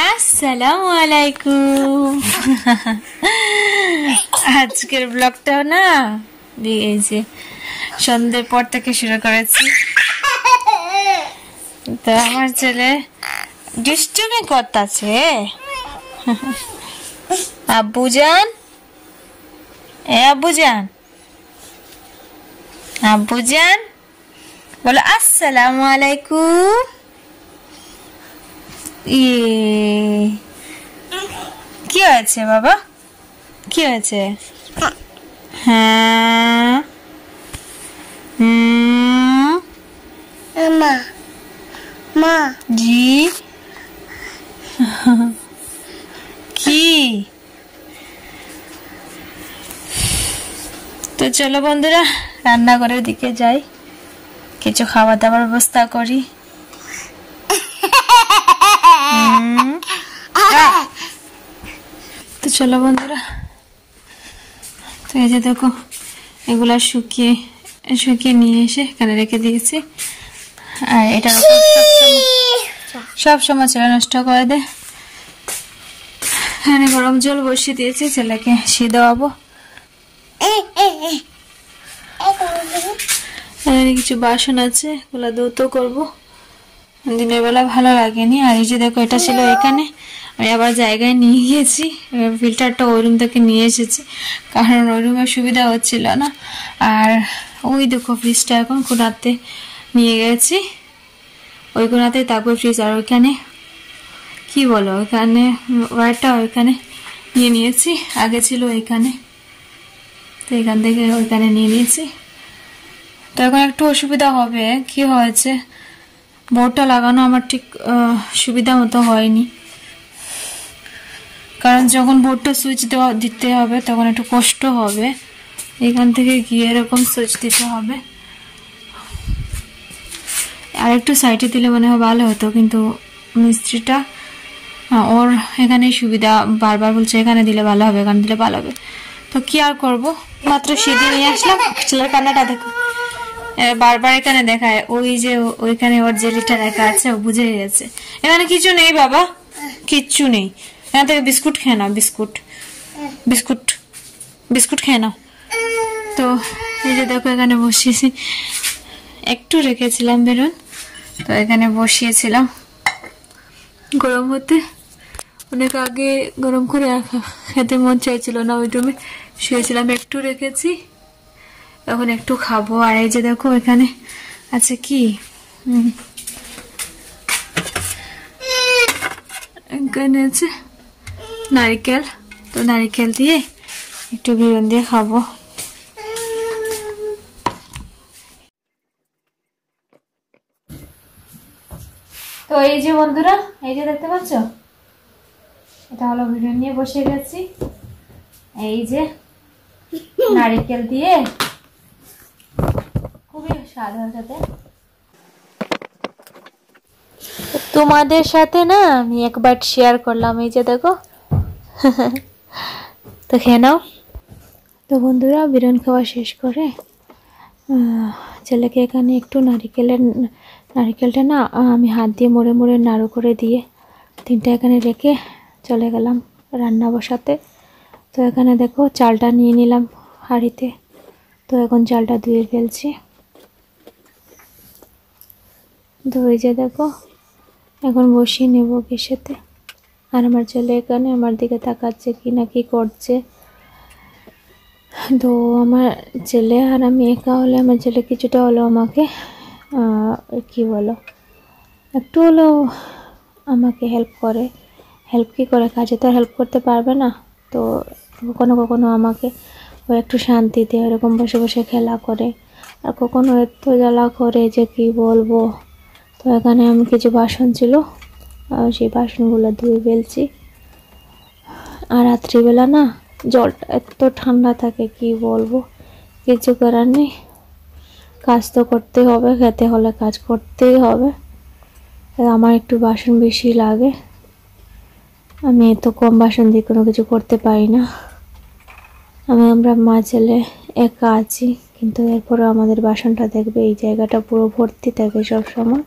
আসসালামু আলাইকুম। আজকের ব্লগটা না এই যে সন্ধ্যের পর থেকে শুরু করেছি। তো আমার ছেলে দুষ্টুমি করতেছে। আব্বুজান, এ আব্বুজান, আব্বুজান বলো আসসালামু আলাইকুম। কি হয়েছে বাবা, কি হয়েছে? হ্যাঁ মা মা জি কি? তো চলো বন্ধুরা রান্নাঘরের দিকে যাই, কিছু খাওয়া দাওয়ার ব্যবস্থা করি। তো চলো বন্ধুরা, তো এই যে দেখো এগুলা শুকিয়ে শুকিয়ে নিয়ে এসে এখানে রেখে দিয়েছি। আর এটার উপর সব সময় ছেলে নষ্ট করে দেয়। এখানে গরম জল বসিয়ে দিয়েছি, ছেলেকে দেওয়াবো। এখানে কিছু বাসন আছে, ওগুলা ধৌত করবো। দিনের বেলা ভালো লাগেনি। আর এই যে দেখো এটা ছিল এখানে, আমি আবার জায়গায় নিয়ে গিয়েছি। ফিল্টারটা ওই রুম থেকে নিয়ে এসেছি, কারণ ওই রুমে সুবিধা হচ্ছিল না। আর ওই দেখো ফ্রিজটা এখন কোনাতে নিয়ে গেছি, ওই কোনাতেই থাকবে ফ্রিজ। আর ওইখানে কি বলো, ওইখানে ওয়ারটা ওইখানে নিয়ে নিয়েছি, আগে ছিল এখানে, তো এখান থেকে ওইখানে নিয়ে নিয়েছি। তো এখন একটু অসুবিধা হবে। কি হয়েছে, বোর্ডটা লাগানো আমার ঠিক সুবিধা মতো হয়নি, কারণ যখন বোর্ডটা সুইচ দিতে হবে তখন একটু কষ্ট হবে। এখান থেকে গিয়ে এরকম সুইচ দিতে হবে। আর একটু সাইডে দিলে মনে হয় ভালো হতো, কিন্তু মিস্ত্রিটা ওর এখানেই সুবিধা, বারবার বলছে এখানে দিলে ভালো হবে, এখানে দিলে ভালো হবে। তো কি আর করবো, মাত্র সেদিন নিয়ে আসলাম। ছেলের কান্নাটা দেখো, বারবার এখানে দেখায়, ওই যে ওইখানে ওর জেলিটা রেখা আছে, ও বুঝে গেছে এখানে কিছু নেই বাবা, কিচ্ছু নেই। এখান থেকে বিস্কুট খেয়ে নাও, বিস্কুট বিস্কুট বিস্কুট খেয়ে নাও। তো এই যে দেখো এখানে বসিয়েছি, একটু রেখেছিলাম বেরোন, তো এখানে বসিয়েছিলাম গরম হতে। অনেক আগে গরম করে খেতে মন চাইছিল না, ওই রুমে শুয়েছিলাম, একটু রেখেছি, এখন একটু খাবো। আর এই যে দেখো এখানে আছে কি, এখানে আছে নারিকেল, তো নারিকেল দিয়ে একটু বেগুন দিয়ে খাবো। তো এই যে বন্ধুরা, এই যে দেখতে পাচ্ছ, এটা হলো ভিডিও নিয়ে বসে গেছি। এই যে নারিকেল দিয়ে খুবই স্বাদ হতে। তোমাদের সাথে না আমি একবার শেয়ার করলাম, এই যে দেখো। তো খেয়ে নাও। তো বন্ধুরা বিরিয়ানি খাওয়া শেষ করে ছেলেকে এখানে একটু নারিকেলটা না আমি হাত দিয়ে মোড়ে মোড়ে নাড়ু করে দিয়ে 3টা এখানে রেখে চলে গেলাম রান্না বসাতে। তো এখানে দেখো চালটা নিয়ে নিলাম হাঁড়িতে, তো এখন চালটা ধুয়ে ফেলছি। তো এই যে দেখো এখন বসিয়ে নেব গ্যাসেতে। আর আমার ছেলে এখানে আমার দিকে তাকাচ্ছে কি না কি করছে। তো আমার ছেলে আর আমি একা হলে আমার ছেলে কিছুটা হলেও আমাকে কি বলো, একটু হলেও আমাকে হেল্প করে। হেল্প কি করে, কাজে তো হেল্প করতে পারবে না, তো কখনো কখনো আমাকে ও একটু শান্তি দিয়ে এরকম বসে বসে খেলা করে। আর কখনো এত জ্বালা করে যে কি বলবো। তো এখানে আমি কিছু বাসন ছিল, সেই বাসনগুলো ধুয়ে ফেলছি। আর রাত্রিবেলা না জলটা এত ঠান্ডা থাকে কি বলবো, কিছু করার নেই, কাজ তো করতে হবে, খেতে হলে কাজ করতেই হবে। আমার একটু বাসন বেশি লাগে, আমি এত কম বাসন দিয়ে কোনো কিছু করতে পারি না। আমরা মা ছেলে একা আছি, কিন্তু এরপরে আমাদের বাসনটা দেখবে এই জায়গাটা পুরো ভর্তি থাকে সব সময়।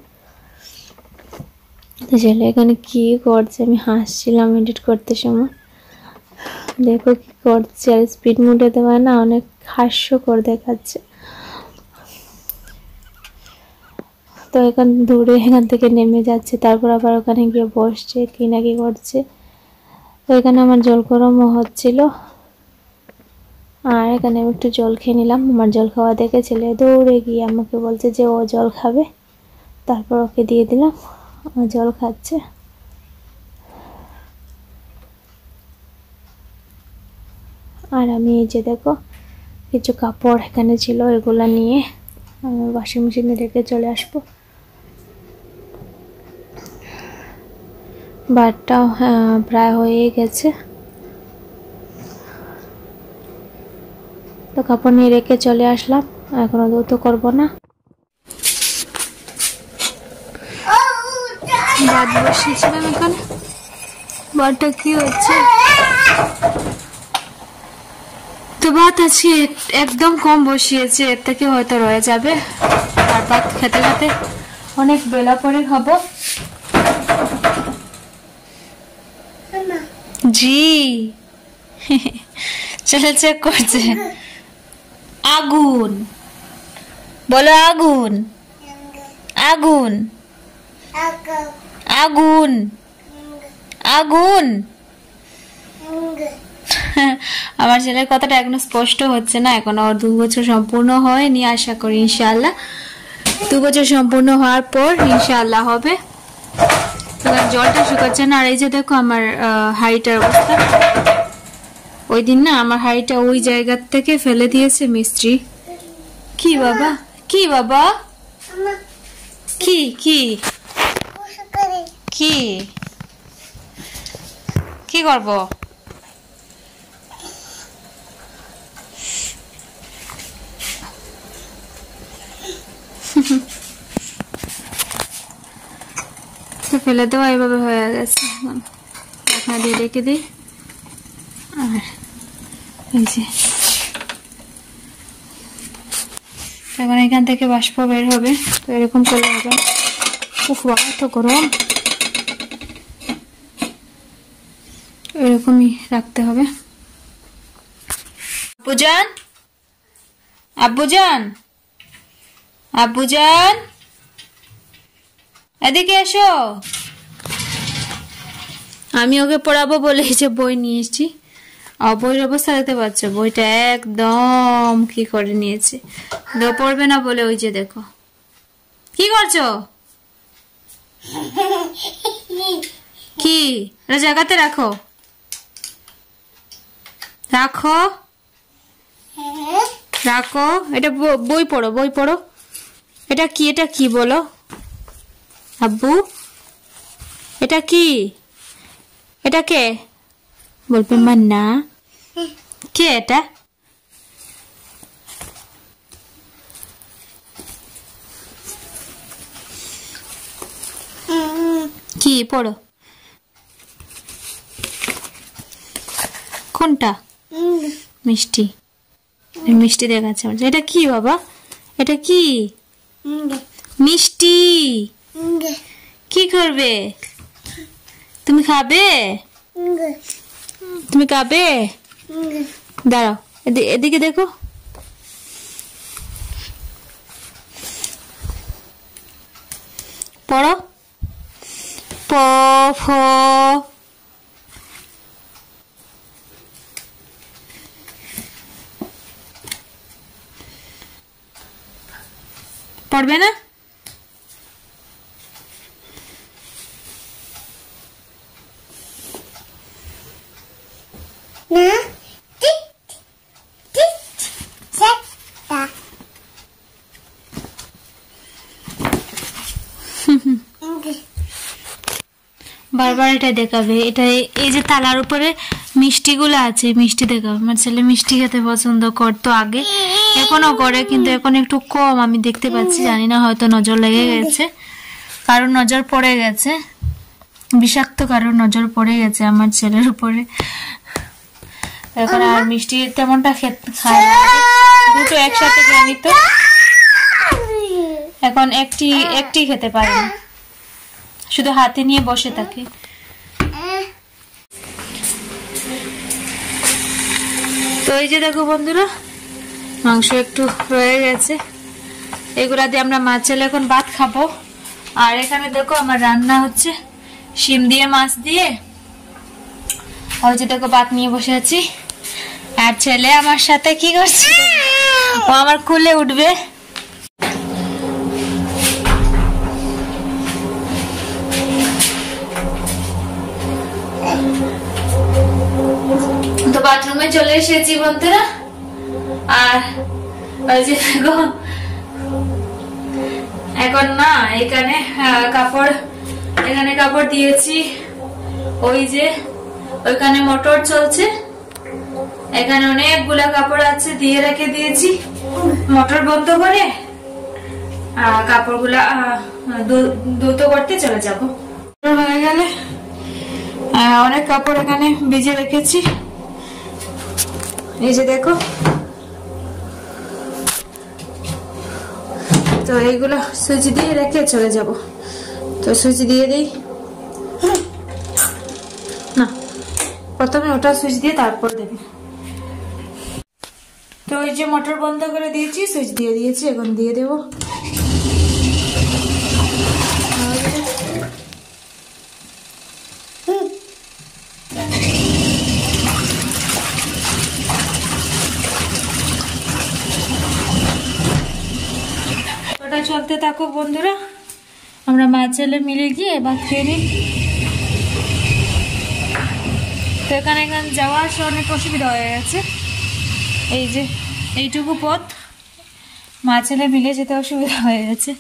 তো ছেলে এখানে কি করছে, আমি হাসছিলাম এডিট করতে সময়। দেখো কি করছে, আর স্পিড মোডে দেওয়া না, অনেক হাস্যকর দেখাচ্ছে। তো এখান থেকে নেমে যাচ্ছে, তারপর আবার ওখানে গিয়ে বসছে, কি না কি করছে। তো এখানে আমার জল গরমও হচ্ছিল, আর এখানে আমি একটু জল খেয়ে নিলাম। আমার জল খাওয়া দেখে ছেলে দৌড়ে গিয়ে আমাকে বলছে যে ও জল খাবে, তারপর ওকে দিয়ে দিলাম, ও জল খাচ্ছে। আর আমি এই যে দেখো কিছু কাপড় এখানে ছিল, এগুলা নিয়ে ওয়াশিং মেশিনে রেখে চলে আসবো। ভাতটাও প্রায় হয়ে গেছে, তো কাপড় নিয়ে রেখে চলে আসলাম। এখনো ধৌত করবো না। ভাত বসিয়েছিলাম এখানে, ভাতটা কি হচ্ছে, তো ভাত আজকে একদম কম বসিয়েছে, এর থেকে হয়তো রয়ে যাবে। আর ভাত খেতে খেতে অনেক বেলা করে খাবো। জি চলে চেক করছে। আগুন বলো, আগুন আগুন আগুন আগুন। আমার ছেলের কথাটা এখনো স্পষ্ট হচ্ছে না, এখনো ওর 2 বছর সম্পূর্ণ হয়নি। আশা করি ইনশাআল্লাহ 2 বছর সম্পূর্ণ হওয়ার পর ইনশাআল্লাহ হবে। জলটা শুকাচ্ছে না। আর এই যে দেখো আমার হাঁড়িটার অবস্থা, ওই দিন না আমার হাঁড়িটা ওই জায়গা থেকে ফেলে দিয়েছে মিস্ত্রি। কি বাবা, কি বাবা, কি কি কি কি করবো? ফেলে দেওয়া এভাবে হয়ে গেছে, ঢাকনা দিয়ে রেখে দিই। আর এই যে এখন এখান থেকে বাষ্প বের হবে, তো এরকম করলে হবে। উফ বাবা এত গরম, এরকমই রাখতে হবে। আব্বুজান, আব্বুজান, আব্বুজান এদিকে এসো। আমি ওকে পড়াবো বলে এই যে বই নিয়ে এসেছি। বইয়ের অবস্থা দেখতে পাচ্ছ, বইটা একদম কি করে নিয়েছে। পড়বে না বলে ওই যে দেখো কি করছো, কি এটা জায়গাতে রাখো, রাখো রাখো। এটা বই পড়ো, বই পড়ো। এটা কি, এটা কি বলো আব্বু, এটা কি, এটা কে? বলবে মান্না, কে এটা? কি পড়ো, কোনটা? মিষ্টি, মিষ্টি দেখাচ্ছে। এটা কি বাবা, এটা কি? মিষ্টি। কি করবে তুমি, খাবে? তুমি খাবে? দাঁড়াও, এদিকে দেখো। পড়ো, প ফ। পড়বে না? বারবার এটা দেখাবে। এটা এই যে তালার উপরে মিষ্টি গুলো আছে, মিষ্টি দেখাবে। আমার ছেলে মিষ্টি খেতে পছন্দ করতো আগে, এখনো করে, কিন্তু এখন একটু কম আমি দেখতে পাচ্ছি। জানি না, হয়তো নজর লেগে গেছে, কারোর নজর পড়ে গেছে, বিষাক্ত কারোর নজর পড়ে গেছে আমার ছেলের উপরে। এখন আর মিষ্টি তেমনটা খায় না, দুটো একসাথে খেয়ে নিত, এখন একটি খেতে পারে না। শুধু হাতে নিয়ে বসে থাকে। তো এই যে দেখো বন্ধুরা, মাংস একটু রয়ে গেছে, এগুলা দিয়ে আমরা মাছ ছেলে এখন ভাত খাবো। আর এখানে দেখো আমার রান্না হচ্ছে শিম দিয়ে মাছ দিয়ে। ওই যে দেখো ভাত নিয়ে বসে আছি, আর ছেলে আমার সাথে কি করছে, ও আমার কোলে উঠবে। তো বাথরুমে চলে এসেছি বন্ধুরা, আর ওই যে দেখো এখন না এখানে কাপড় দিয়েছি, ওই যে ওইখানে মোটর চলছে, এখানে অনেকগুলা কাপড় আছে দিয়ে রেখে দিয়েছি। মোটর বন্ধ করে কাপড়গুলা ধুতে করতে চলে যাবো। হয়ে গেলে অনেক কাপড় এখানে ভিজে রেখেছি, এই যে দেখো। তো এইগুলো সুইচ দিয়ে রেখে চলে যাব। তো সুইচ দিয়ে দিই না, প্রথমে ওটা সুইচ দিয়ে তারপর দেবে। তো এই যে মোটর বন্ধ করে দিয়েছি, সুইচ দিয়ে দিয়েছি, এখন দিয়ে দেবো। ওটা চলতে থাকুক বন্ধুরা, আমরা মা ছেলে মিলে গিয়ে ভাত খেয়ে নিই। তো এখানে যাওয়া আসা অনেক অসুবিধা হয়ে গেছে, এই যে এইটুকু পথ মা ছেলে মিলে যেতে অসুবিধা হয়ে গেছে।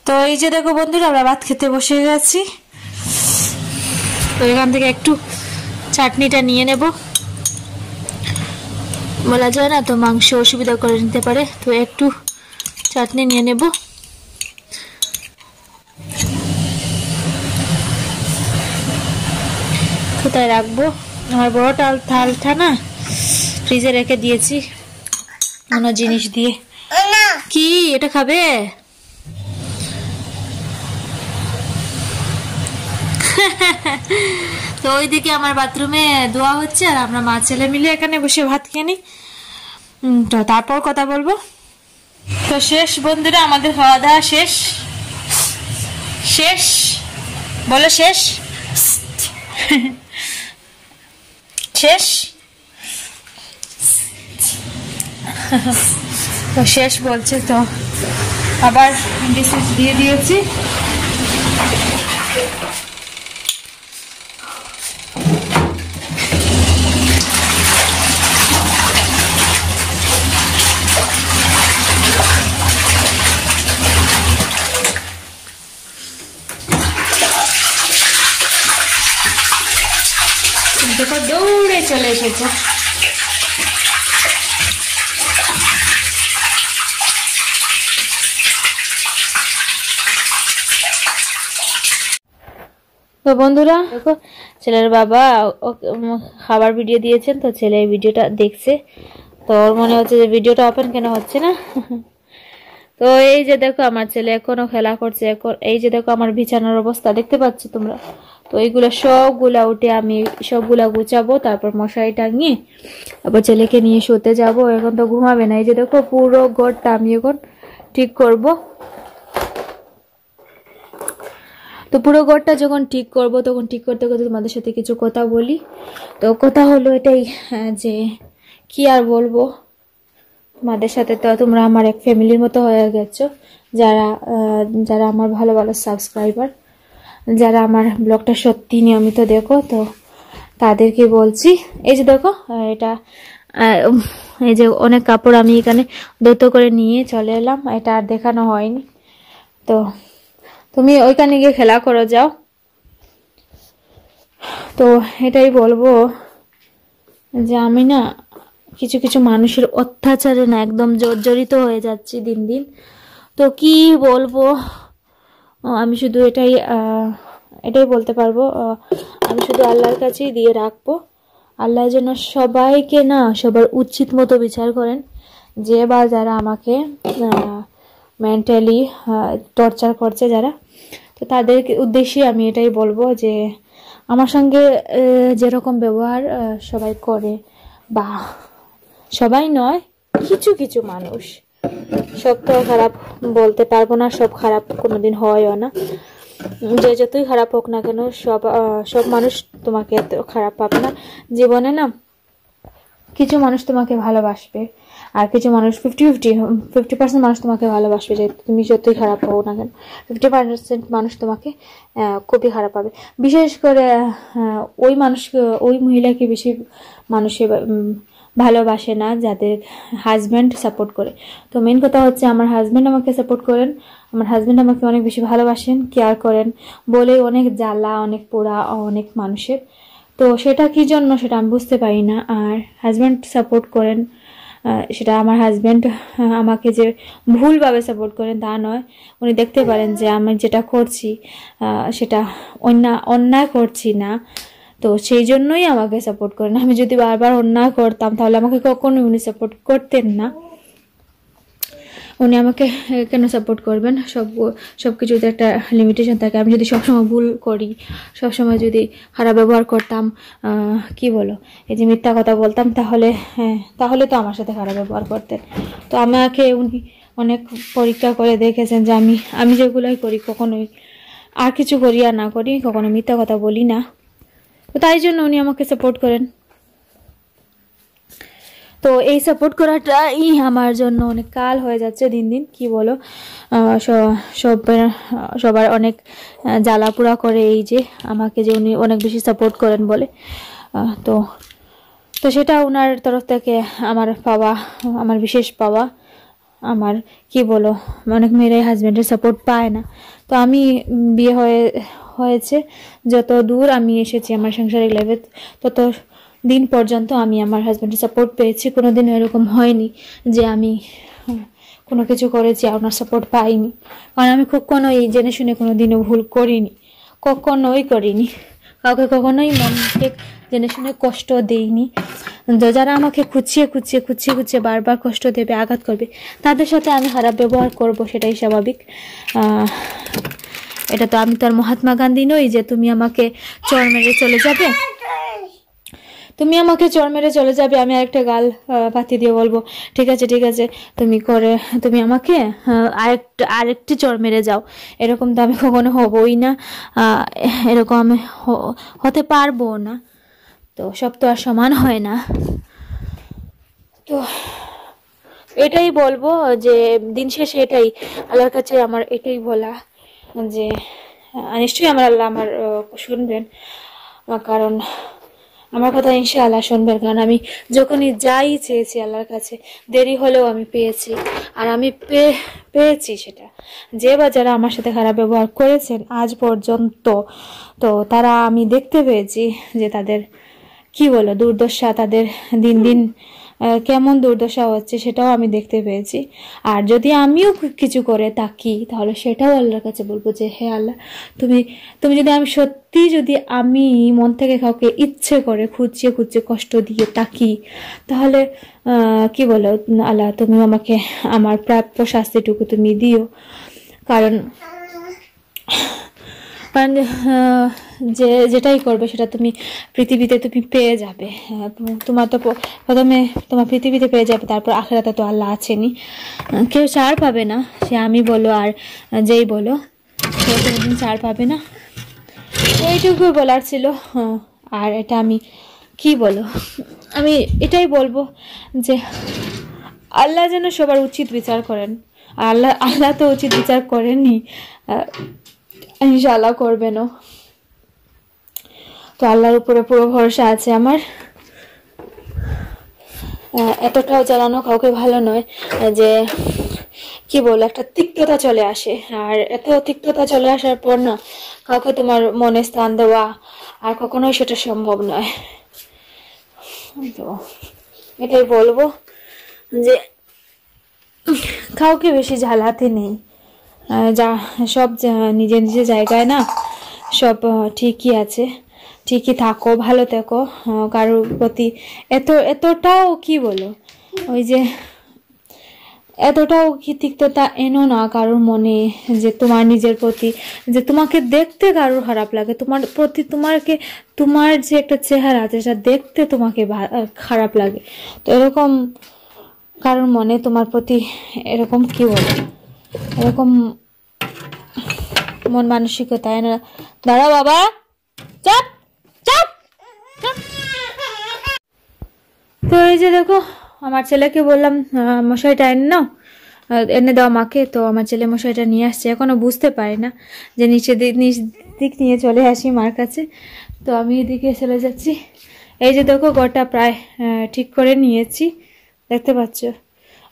তো এই যে দেখো বন্ধুরা, আমরা ভাত খেতে বসে গেছি। তো এখান থেকে একটু চাটনিটা নিয়ে নেব, বলা যায় না তো মাংস অসুবিধা করে নিতে পারে, তো একটু চাটনি নিয়ে নেব। কোথায় রাখবো, আমার বড় থালটা না ফ্রিজে রেখে দিয়েছি অন্য জিনিস দিয়ে। কি এটা খাবে? তো ওইদিকে আমার বাথরুমে ধোয়া হচ্ছে, আর আমরা মা ছেলে মিলে এখানে বসে ভাত খেয়ে নিই। তো তারপর কথা বলবো। তো শেষ বন্ধুরা, আমাদের খাওয়া দাওয়া শেষ। শেষ বলো, শেষ শেষ। তো শেষ বলছে, তো আবার ডিসেস দিয়ে দিয়েছি। দেখো দৌড়ে চলে এসেছে। তো বন্ধুরা দেখো, ছেলের বাবা খাবার ভিডিও দিয়েছেন, তো ছেলে এই ভিডিওটা দেখছে, তো ওর মনে হচ্ছে যে ভিডিওটা ওপেন কেন হচ্ছে না। তো এই যে দেখো আমার ছেলে এখনো খেলা করছে। এখন এই যে দেখো আমার বিছানার অবস্থা দেখতে পাচ্ছ তোমরা। তো এইগুলো সবগুলা উঠে আমি সবগুলা গুছাবো, তারপর মশারি টাঙিয়ে তারপর ছেলেকে নিয়ে শুতে যাব। এখন তো ঘুমাবে না। এই যে দেখো পুরো ঘরটা আমি এখন ঠিক করব। তো পুরো ঘরটা যখন ঠিক করব, তখন ঠিক করতে করতে তোমাদের সাথে কিছু কথা বলি। তো কথা হলো এটাই যে কি আর বলবো, তোমাদের সাথে তো তোমরা আমার এক ফ্যামিলির মতো হয়ে গেছো, যারা যারা আমার ভালো ভালো সাবস্ক্রাইবার, যারা আমার ব্লগটা সত্যি নিয়মিত দেখো, তো তাদেরকে বলছি। এই যে দেখো এটা এই যে অনেক কাপড় আমি এখানে দৌত করে নিয়ে চলে এলাম, এটা আর দেখানো হয়নি। তো তুমি ওইখানে গিয়ে খেলা করো, যাও। তো এটাই বলবো যে আমি না কিছু কিছু মানুষের অত্যাচারে না একদম জর্জরিত হয়ে যাচ্ছি দিন দিন। তো কি বলবো, আমি শুধু এটাই বলতে পারবো, আমি শুধু আল্লাহর কাছেই দিয়ে রাখবো। আল্লাহ যেন সবাইকে না সবার উচিত মতো বিচার করেন, যে বা যারা আমাকে মেন্টালি টর্চার করছে যারা, তো তাদের উদ্দেশ্যে আমি এটাই বলবো যে আমার সঙ্গে যেরকম ব্যবহার সবাই করে, বা সবাই নয়, কিছু কিছু মানুষ, সব তো খারাপ বলতে পারবো না, সব খারাপ কোনোদিন হয়ও না, যে যতই খারাপ হোক না কেন সব মানুষ তোমাকে এত খারাপ পাবে না জীবনে না। কিছু মানুষ তোমাকে ভালোবাসবে, আর কিছু মানুষ 50% মানুষ তোমাকে ভালোবাসবে, যে তুমি যতই খারাপ হও না কেন 50% মানুষ তোমাকে খুবই খারাপ পাবে। বিশেষ করে ওই মহিলাকে বেশি মানুষে ভালোবাসে না যাদের হাজব্যান্ড সাপোর্ট করে। তো মেন কথা হচ্ছে আমার হাজব্যান্ড আমাকে সাপোর্ট করেন, আমার হাজব্যান্ড আমাকে অনেক বেশি ভালোবাসেন, কেয়ার করেন বলে অনেক জ্বালা, অনেক পোড়া অনেক মানুষের। তো সেটা কি জন্য সেটা আমি বুঝতে পারি না। আর হাজব্যান্ড সাপোর্ট করেন, সেটা আমার হাজব্যান্ড আমাকে যে ভুলভাবে সাপোর্ট করেন তা নয়, উনি দেখতে পারেন যে আমি যেটা করছি সেটা অন্যায় করছি না, তো সেই জন্যই আমাকে সাপোর্ট করেন। আমি যদি বারবার অন্যায় করতাম তাহলে আমাকে কখনোই উনি সাপোর্ট করতেন না। উনি আমাকে কেন সাপোর্ট করবেন? সবকিছুতে একটা লিমিটেশন থাকে। আমি যদি সবসময় ভুল করি, সবসময় যদি খারাপ ব্যবহার করতাম, কি বলো, এই যে মিথ্যা কথা বলতাম, তাহলে তো আমার সাথে খারাপ ব্যবহার করতেন। তো আমাকে উনি অনেক পরীক্ষা করে দেখেছেন যে আমি যেগুলোই করি, কখনোই আর কিছু করি আর না করি, কখনো মিথ্যা কথা বলি না। তো তাই জন্য উনি আমাকে সাপোর্ট করেন। তো এই সাপোর্ট করাটাই আমার জন্য অনেক কাল হয়ে যাচ্ছে দিন দিন, কি বলো, সবার অনেক জ্বালাপোড়া করে এই যে আমাকে যে উনি অনেক বেশি সাপোর্ট করেন বলে। তো সেটা ওনার তরফ থেকে আমার বিশেষ পাওয়া। আমার কি বলো, অনেক মেয়েরাই হাজব্যান্ডের সাপোর্ট পায় না। তো আমি বিয়ে হয়েছে যত দূর আমি এসেছি আমার সাংসারিক লাইফে, তত দিন পর্যন্ত আমি আমার হাজব্যান্ডের সাপোর্ট পেয়েছি। কোনোদিন এরকম হয়নি যে আমি কোনো কিছু করেছি আর ওনার সাপোর্ট পাইনি, কারণ আমি কখনোই জেনে শুনে কোনো দিনও ভুল করিনি, কখনোই করিনি, কাউকে কখনোই মনকে জেনে শুনে কষ্ট দেইনি। যারা আমাকে খুঁচিয়ে বারবার কষ্ট দেবে, আঘাত করবে, তাদের সাথে আমি খারাপ ব্যবহার করব, সেটাই স্বাভাবিক। এটা তো আমি তো আর মহাত্মা গান্ধী নই যে তুমি আমাকে চড় মেরে চলে যাবে, আমি আরেকটা গাল পাতি দিয়ে বলবো ঠিক আছে তুমি আমাকে আরেকটি চড় মেরে যাও, এরকম তো আমি কখনো হবই না, এরকম আমি হতে পারবো না। তো সব তো আর সমান হয় না। তো এটাই বলবো যে দিন শেষে এটাই আল্লাহর কাছে আমার এটাই বলা যে নিশ্চয়ই আল্লাহ আমার শুনবেন, কারণ আমার কথা ইনশাআল্লাহ শুনবেন, কারণ আমি যখনই যাই চেয়েছি আল্লাহর কাছে, দেরি হলেও আমি পেয়েছি। আর আমি পেয়েছি সেটা, যে বা যারা আমার সাথে খারাপ ব্যবহার করেছেন আজ পর্যন্ত, তো তারা আমি দেখতে পেয়েছি যে তাদের কি বলো দুর্দশা, তাদের দিন দিন কেমন দুর্দশা হচ্ছে সেটাও আমি দেখতে পেয়েছি। আর যদি আমিও কিছু করে থাকি তাহলে সেটাও আল্লাহর কাছে বলবো যে হে আল্লাহ, তুমি যদি আমি মন থেকে কাউকে ইচ্ছে করে খুঁচিয়ে কষ্ট দিয়ে থাকি, তাহলে কি বলো আল্লাহ, তুমি আমাকে আমার প্রাপ্য শাস্তিটুকু তুমি দিও। কারণ যেটাই করবে সেটা তুমি পৃথিবীতে তুমি পেয়ে যাবে। তোমার তো প্রথমে তোমার পৃথিবীতে পেয়ে যাবে, তারপর আখিরাতে তো আল্লাহ আছেনই, কেউ ছাড় পাবে না, সে আমি বলো আর যেই বলো, কেউ কোনোদিন ছাড় পাবে না। এইটুকু বলার ছিল। আর এটা আমি কি বলো, আমি এটাই বলবো যে আল্লাহ যেন সবার উচিত বিচার করেন। আল্লাহ তো উচিত বিচার করেননি, ইনশাআল্লাহ করবেনও। তো আল্লাহর উপরে পুরো ভরসা আছে আমার। এতটাও জ্বালানো কাউকে ভালো নয় যে কি বল, একটা তিক্ততা চলে আসে, আর এত তিক্ততা চলে আসার পর না কাউকে তোমার মনে স্থান দেওয়া আর কখনোই সেটা সম্ভব নয়। তো এটাই বলবো যে কাউকে বেশি জ্বালাতে নেই, সব নিজের জায়গায় না, সব ঠিকই আছে, ঠিকই থাকো, ভালো থেকো, কারোর প্রতি এতটাও কি বলো, ওই যে এতটাও কি তিক্ততা এনো না কারোর মনে, যে তোমার নিজের প্রতি, যে তোমাকে দেখতে কারোর খারাপ লাগে, তোমার প্রতি তোমার যে একটা চেহারা আছে সেটা দেখতে তোমাকে খারাপ লাগে। তো এরকম কারোর মনে তোমার প্রতি এরকম কি বলে, এরকম মন মানসিকতা এনে। দাঁড়াও বাবা, চাপ চাপ চাপ। তো এই যে দেখো, আমার ছেলেকে বললাম মশাইটা এনে দাও মাকে। তো আমার ছেলে মশাইটা নিয়ে আসছে, এখনো বুঝতে পারি না যে নিচ দিক নিয়ে চলে আসি মার কাছে। তো আমি এদিকে চলে যাচ্ছি। এই যে দেখো ঘরটা প্রায় ঠিক করে নিয়েছি, দেখতে পাচ্ছ।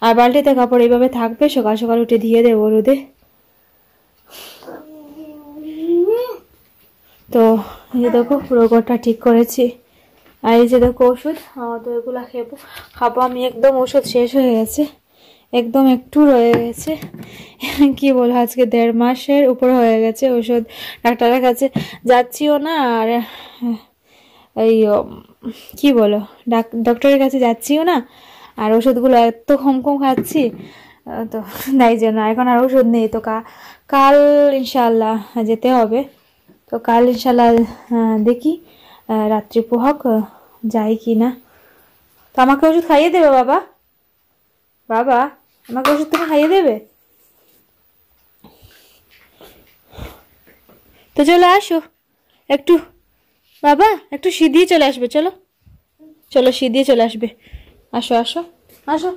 আর বালতিতে কাপড় এইভাবে থাকবে, সকাল সকাল উঠে ধুয়ে দেবো রোদে। তো এই যে দেখো পুরো ঘরটা ঠিক করেছি। আর এই যে দেখো ওষুধ, তো এগুলা খাবো আমি। একদম ওষুধ শেষ হয়ে গেছে, একদম একটু রয়ে গেছে। কি বলো, আজকে 1.5 মাসের উপর হয়ে গেছে ওষুধ ডাক্তারের কাছে যাচ্ছিও না। আর এই কি বলো, ডক্টরের কাছে যাচ্ছিও না। আর ওষুধগুলো এত কম খাচ্ছি, তো তাই জন্য এখন আর ওষুধ নেই। তো কাল ইনশাল্লাহ যেতে হবে। তো কাল ইনশাল্লাহ দেখি রাত্রি পোহাক যাই কি না। তো আমাকে ওষুধ খাইয়ে দেবে বাবা? বাবা, আমাকে ওষুধ তুমি খাইয়ে দেবে? তো চলো আসো একটু, বাবা একটু সিধিয়ে চলে আসবে। চলো চলো, সিধিয়ে চলে আসবে। আসো আসো আসো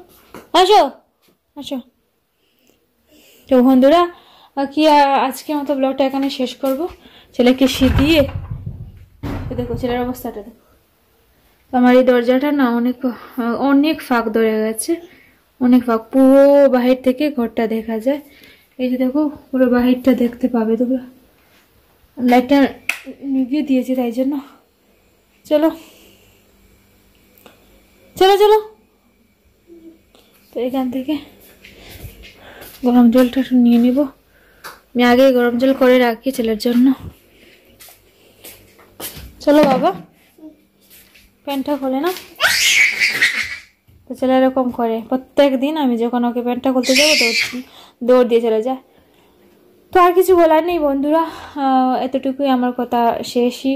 আসো আসো। তো বন্ধুরা, কি আজকে মতো ব্লগটা এখানে শেষ করব। ছেলেকে সিধিয়ে, দেখো ছেলের অবস্থাটা দেখো। আমার এই দরজাটা না অনেক ফাঁক ধরে গেছে, অনেক ফাঁক। পুরো বাহির থেকে ঘরটা দেখা যায়। এই যে দেখো পুরো বাহিরটা দেখতে পাবে তোমরা। লাইটটা নিভিয়ে দিয়েছি তাই জন্য। চলো চলো চলো। তো এখান থেকে গরম জলটা একটু নিয়ে নিব। আমি আগে গরম জল করে রাখি ছেলের জন্য। চলো বাবা, প্যান্টটা খোলে না। তো ছেলে এরকম করে প্রত্যেক দিন, আমি যখন ওকে প্যান্টটা খুলতে যাবো তো দৌড় দিয়ে চলে যায়। তো আর কিছু বলার নেই বন্ধুরা, এতটুকুই আমার কথা। শেষই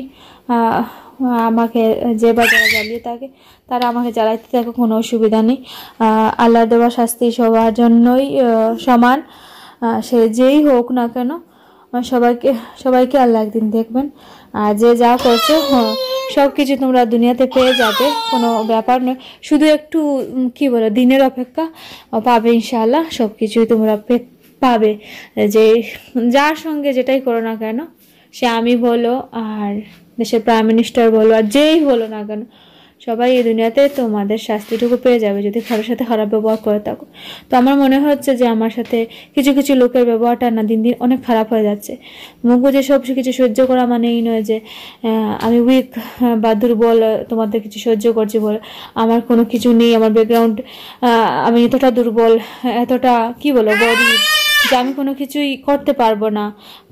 আমাকে যে বা যারা জ্বালিয়ে থাকে তারা আমাকে জ্বালাইতে থাকে, কোনো অসুবিধা নেই। আল্লাহ দেওয়া শাস্তি সবার জন্যই সমান, সে যেই হোক না কেন। সবাইকে আল্লাহ একদিন দেখবেন। আর যে যা করছো সব কিছু তোমরা দুনিয়াতে পেয়ে যাবে, কোনো ব্যাপার নয়। শুধু একটু কি বলো, দিনের অপেক্ষা, পাবে ইনশাআল্লাহ। সব কিছুই তোমরা পাবে। যে যার সঙ্গে যেটাই করো না কেন, সে আমি বলো আর দেশের প্রাইম মিনিস্টার বলো আর যেই বলো না কেন, সবাই এই দুনিয়াতে তোমাদের শাস্তিটুকু পেয়ে যাবে যদি কারোর সাথে খারাপ ব্যবহার করে থাকো। তো আমার মনে হচ্ছে যে আমার সাথে কিছু কিছু লোকের ব্যবহারটা না দিন দিন অনেক খারাপ হয়ে যাচ্ছে। মুখ বুঝে সব কিছু সহ্য করা মানে এই নয় যে আমি উইক বা দুর্বল, তোমাদের কিছু সহ্য করছি বলে আমার কোনো কিছু নেই। আমার ব্যাকগ্রাউন্ড, আমি এতটা দুর্বল, এতটা কি বলো গরিব যে আমি কোনো কিছুই করতে পারবো না,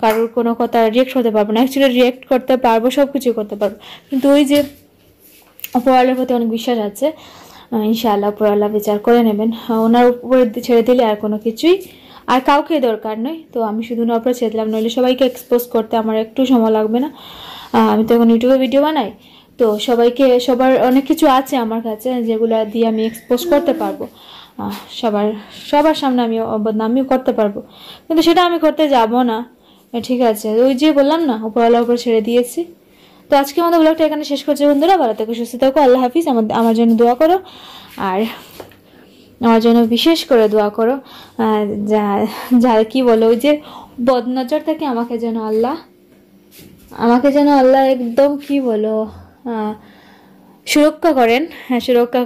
কারোর কোনো কথা রিয়েক্ট করতে পারবো না। অ্যাকচুয়ালি রিয়েক্ট করতে পারবো, সব কিছু করতে পারবো, কিন্তু ওই যে উপরওয়ালার প্রতি অনেক বিশ্বাস আছে। ইনশাআল্লাহ উপরওয়ালা বিচার করে নেবেন। ওনার উপরে ছেড়ে দিলে আর কোনো কিছুই আর কাউকে দরকার নয়। তো আমি শুধু ওনার উপরে ছেড়ে দিলাম, নইলে সবাইকে এক্সপোজ করতে আমার একটু সময় লাগবে না। আমি তো এখন ইউটিউবে ভিডিও বানাই, তো সবার অনেক কিছু আছে আমার কাছে যেগুলো দিয়ে আমি এক্সপোজ করতে পারবো। সবার সামনে আমি বদনামিও করতে পারবো, কিন্তু সেটা আমি করতে যাব না। ঠিক আছে, ওই যে বললাম না, উপরওয়ালার উপর ছেড়ে দিয়েছি। তো আজকে আমাদের ব্লগটা এখানে শেষ করছি বন্ধুরা। ভালো থেকো, সুস্থ থাকো, আল্লাহ হাফিজ। আমার জন্য দোয়া করো, আর আমার জন্য বিশেষ করে দোয়া করো। যারা কি বলো, ওই যে বদনজর থেকে আমাকে যেন আল্লাহ একদম কি বলো সুরক্ষা করেন। হ্যাঁ, সুরক্ষা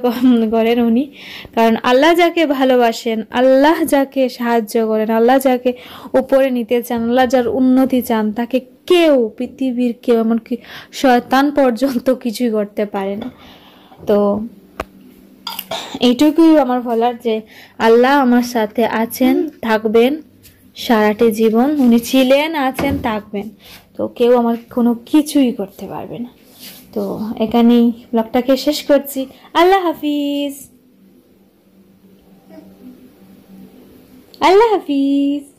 করেন উনি। কারণ আল্লাহ যাকে ভালোবাসেন, আল্লাহ যাকে সাহায্য করেন, আল্লাহ যাকে উপরে নিতে চান, আল্লাহ যার উন্নতি চান, তাকে পৃথিবীর কেউ এমনকি শয়তান পর্যন্ত কিছুই করতে পারে না। তো এইটুকুই আমার বলার, যে আল্লাহ আমার সাথে আছেন, থাকবেন সারাটি জীবন। উনি ছিলেন, আছেন, থাকবেন। তো কেউ আমার কোনো কিছুই করতে পারবে না। তো এখানেই ব্লগটাকে শেষ করছি। আল্লাহ হাফিজ। আল্লাহ হাফিজ।